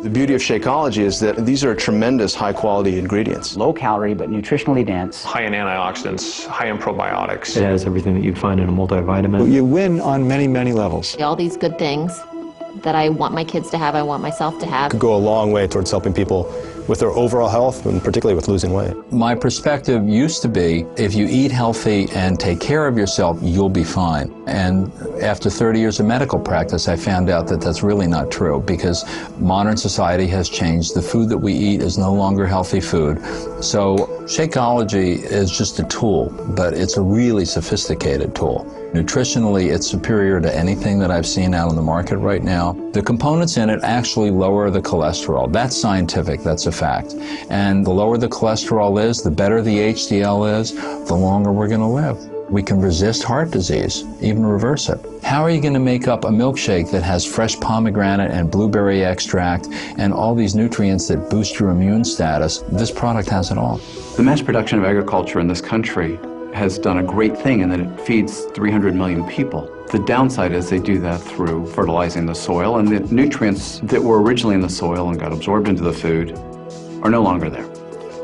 The beauty of Shakeology is that these are tremendous high-quality ingredients. Low calorie, but nutritionally dense. High in antioxidants, high in probiotics. It has everything that you'd find in a multivitamin. You win on many, many levels. All these good things that I want my kids to have, I want myself to have. Could go a long way towards helping people with their overall health, and particularly with losing weight. My perspective used to be, if you eat healthy and take care of yourself, you'll be fine. And after 30 years of medical practice, I found out that that's really not true, because modern society has changed. The food that we eat is no longer healthy food. So Shakeology is just a tool, but it's a really sophisticated tool. Nutritionally, it's superior to anything that I've seen out on the market right now. The components in it actually lower the cholesterol. That's scientific, that's a fact. And the lower the cholesterol is, the better the HDL is, the longer we're going to live. We can resist heart disease, even reverse it. How are you going to make up a milkshake that has fresh pomegranate and blueberry extract and all these nutrients that boost your immune status? This product has it all. The mass production of agriculture in this country has done a great thing in that it feeds 300 million people. The downside is they do that through fertilizing the soil, and the nutrients that were originally in the soil and got absorbed into the food are no longer there.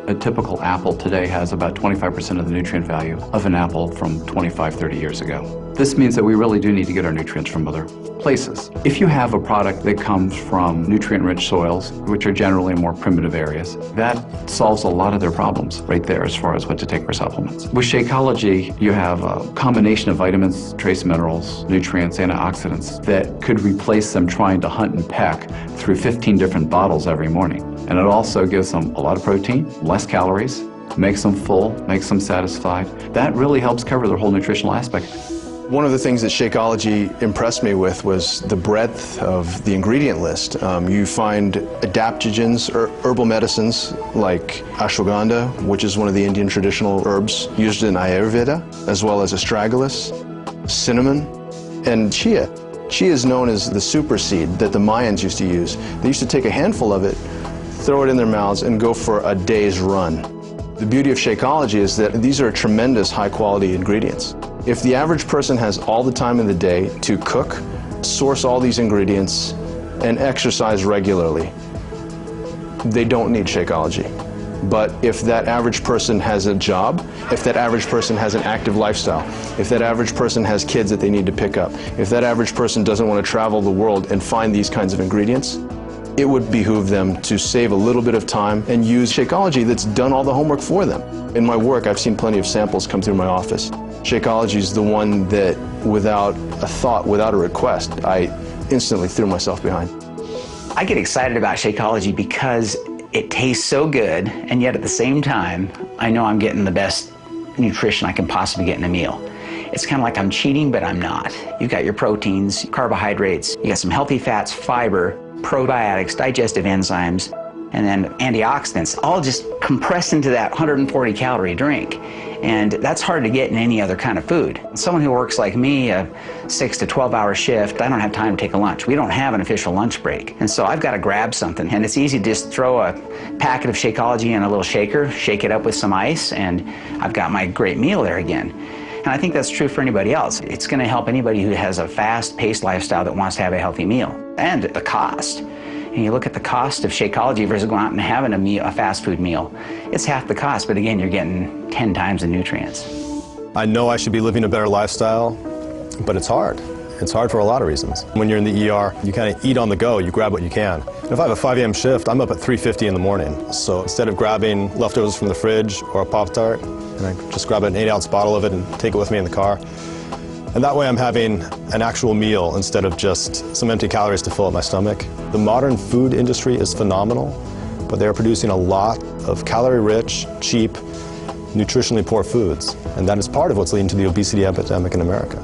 A typical apple today has about 25% of the nutrient value of an apple from 25, 30 years ago. This means that we really do need to get our nutrients from other places. If you have a product that comes from nutrient-rich soils, which are generally more primitive areas, that solves a lot of their problems right there as far as what to take for supplements. With Shakeology, you have a combination of vitamins, trace minerals, nutrients, antioxidants that could replace them trying to hunt and peck through 15 different bottles every morning. And it also gives them a lot of protein, less calories, makes them full, makes them satisfied. That really helps cover their whole nutritional aspect. One of the things that Shakeology impressed me with was the breadth of the ingredient list. You find adaptogens, or herbal medicines like ashwagandha, which is one of the Indian traditional herbs used in Ayurveda, as well as astragalus, cinnamon, and chia. Chia is known as the super seed that the Mayans used to use. They used to take a handful of it, throw it in their mouths, and go for a day's run. The beauty of Shakeology is that these are tremendous high-quality ingredients. If the average person has all the time in the day to cook, source all these ingredients, and exercise regularly, they don't need Shakeology. But if that average person has a job, if that average person has an active lifestyle, if that average person has kids that they need to pick up, if that average person doesn't want to travel the world and find these kinds of ingredients, it would behoove them to save a little bit of time and use Shakeology that's done all the homework for them. In my work, I've seen plenty of samples come through my office. Shakeology is the one that, without a thought, without a request, I instantly threw myself behind. I get excited about Shakeology because it tastes so good, and yet at the same time, I know I'm getting the best nutrition I can possibly get in a meal. It's kind of like I'm cheating, but I'm not. You've got your proteins, carbohydrates, you got some healthy fats, fiber, probiotics, digestive enzymes, and then antioxidants, all just compressed into that 140 calorie drink. And that's hard to get in any other kind of food. Someone who works like me, a 6 to 12 hour shift, I don't have time to take a lunch. We don't have an official lunch break. And so I've got to grab something. And it's easy to just throw a packet of Shakeology in a little shaker, shake it up with some ice, and I've got my great meal there again. And I think that's true for anybody else. It's going to help anybody who has a fast-paced lifestyle that wants to have a healthy meal. And the cost. And you look at the cost of Shakeology versus going out and having a fast food meal. It's half the cost, but again, you're getting 10 times the nutrients. I know I should be living a better lifestyle, but it's hard. It's hard for a lot of reasons. When you're in the ER, you kind of eat on the go, you grab what you can. And if I have a 5 a.m. shift, I'm up at 3:50 in the morning. So instead of grabbing leftovers from the fridge or a Pop-Tart, and I just grab an 8-ounce bottle of it and take it with me in the car. And that way I'm having an actual meal instead of just some empty calories to fill up my stomach. The modern food industry is phenomenal, but they're producing a lot of calorie-rich, cheap, nutritionally poor foods. And that is part of what's leading to the obesity epidemic in America.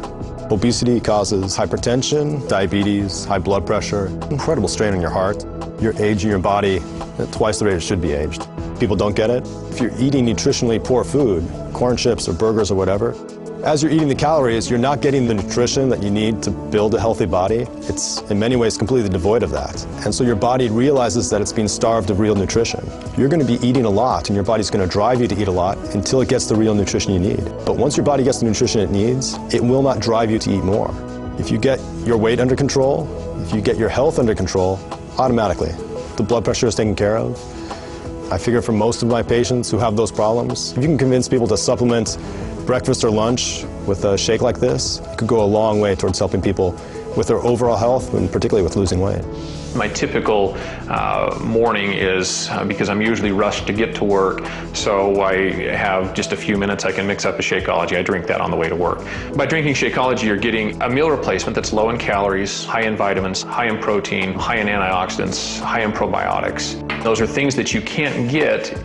Obesity causes hypertension, diabetes, high blood pressure, incredible strain on your heart. You're aging your body at twice the rate it should be aged. People don't get it. If you're eating nutritionally poor food, corn chips or burgers or whatever, as you're eating the calories, you're not getting the nutrition that you need to build a healthy body. It's in many ways completely devoid of that. And so your body realizes that it's being starved of real nutrition. You're going to be eating a lot, and your body's going to drive you to eat a lot until it gets the real nutrition you need. But once your body gets the nutrition it needs, it will not drive you to eat more. If you get your weight under control, if you get your health under control, automatically the blood pressure is taken care of. I figure for most of my patients who have those problems, if you can convince people to supplement breakfast or lunch with a shake like this, it could go a long way towards helping people with their overall health and particularly with losing weight. My typical morning is, because I'm usually rushed to get to work, so I have just a few minutes, I can mix up a Shakeology. I drink that on the way to work. By drinking Shakeology, you're getting a meal replacement that's low in calories, high in vitamins, high in protein, high in antioxidants, high in probiotics. Those are things that you can't get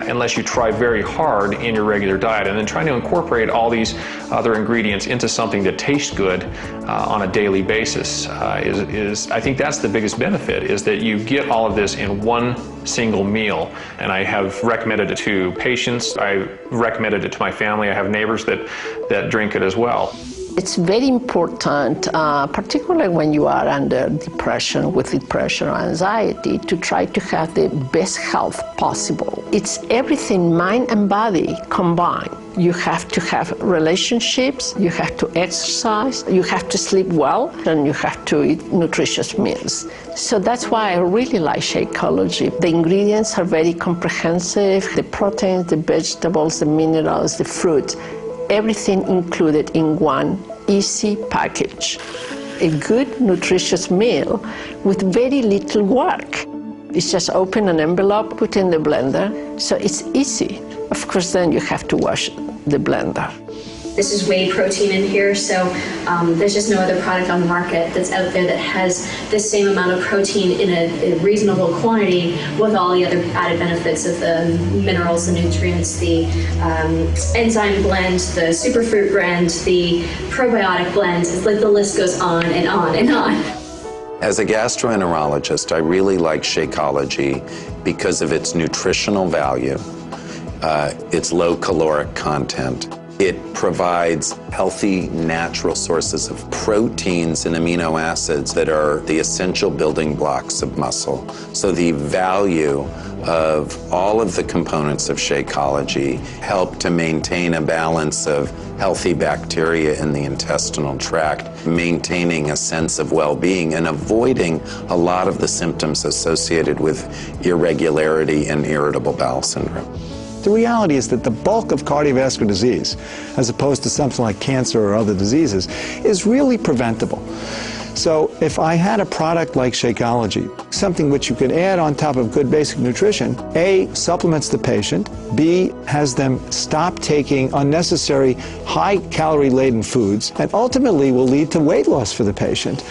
unless you try very hard in your regular diet, and then trying to incorporate all these other ingredients into something that tastes good on a daily basis I think that's the biggest benefit, is that you get all of this in one single meal. And I have recommended it to patients, I recommended it to my family, I have neighbors that drink it as well. It's very important, particularly when you are under depression or anxiety, to try to have the best health possible. It's everything, mind and body combined. You have to have relationships, you have to exercise, you have to sleep well, and you have to eat nutritious meals. So that's why I really like Shakeology. The ingredients are very comprehensive, the proteins, the vegetables, the minerals, the fruits, everything included in one easy package. A good, nutritious meal with very little work. It's just open an envelope, put in the blender, so it's easy. Of course, then you have to wash the blender. This is whey protein in here, so there's just no other product on the market that's out there that has the same amount of protein in a reasonable quantity with all the other added benefits of the minerals, the nutrients, the enzyme blend, the superfruit blend, the probiotic blend. It's like the list goes on and on and on. As a gastroenterologist, I really like Shakeology because of its nutritional value, its low caloric content. It provides healthy, natural sources of proteins and amino acids that are the essential building blocks of muscle. So the value of all of the components of Shakeology help to maintain a balance of healthy bacteria in the intestinal tract, maintaining a sense of well-being and avoiding a lot of the symptoms associated with irregularity and irritable bowel syndrome. The reality is that the bulk of cardiovascular disease, as opposed to something like cancer or other diseases, is really preventable. So if I had a product like Shakeology, something which you could add on top of good basic nutrition, A, supplements the patient, B, has them stop taking unnecessary high-calorie-laden foods, and ultimately will lead to weight loss for the patient,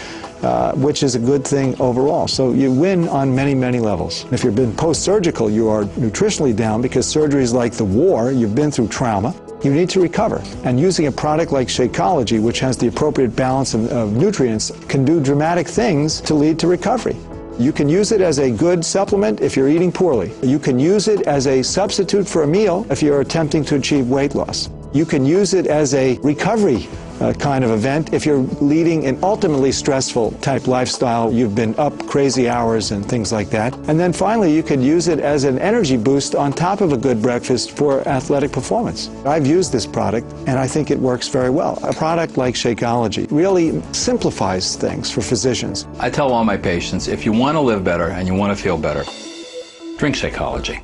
which is a good thing overall. So you win on many, many levels. If you've been post-surgical, you are nutritionally down because surgery is like the war. You've been through trauma. You need to recover. And using a product like Shakeology, which has the appropriate balance of nutrients, can do dramatic things to lead to recovery. You can use it as a good supplement if you're eating poorly. You can use it as a substitute for a meal if you're attempting to achieve weight loss. You can use it as a recovery kind of event if you're leading an ultimately stressful type lifestyle. You've been up crazy hours and things like that. And then finally, you could use it as an energy boost on top of a good breakfast for athletic performance. I've used this product and I think it works very well. A product like Shakeology really simplifies things for physicians. I tell all my patients, if you want to live better and you want to feel better, drink Shakeology.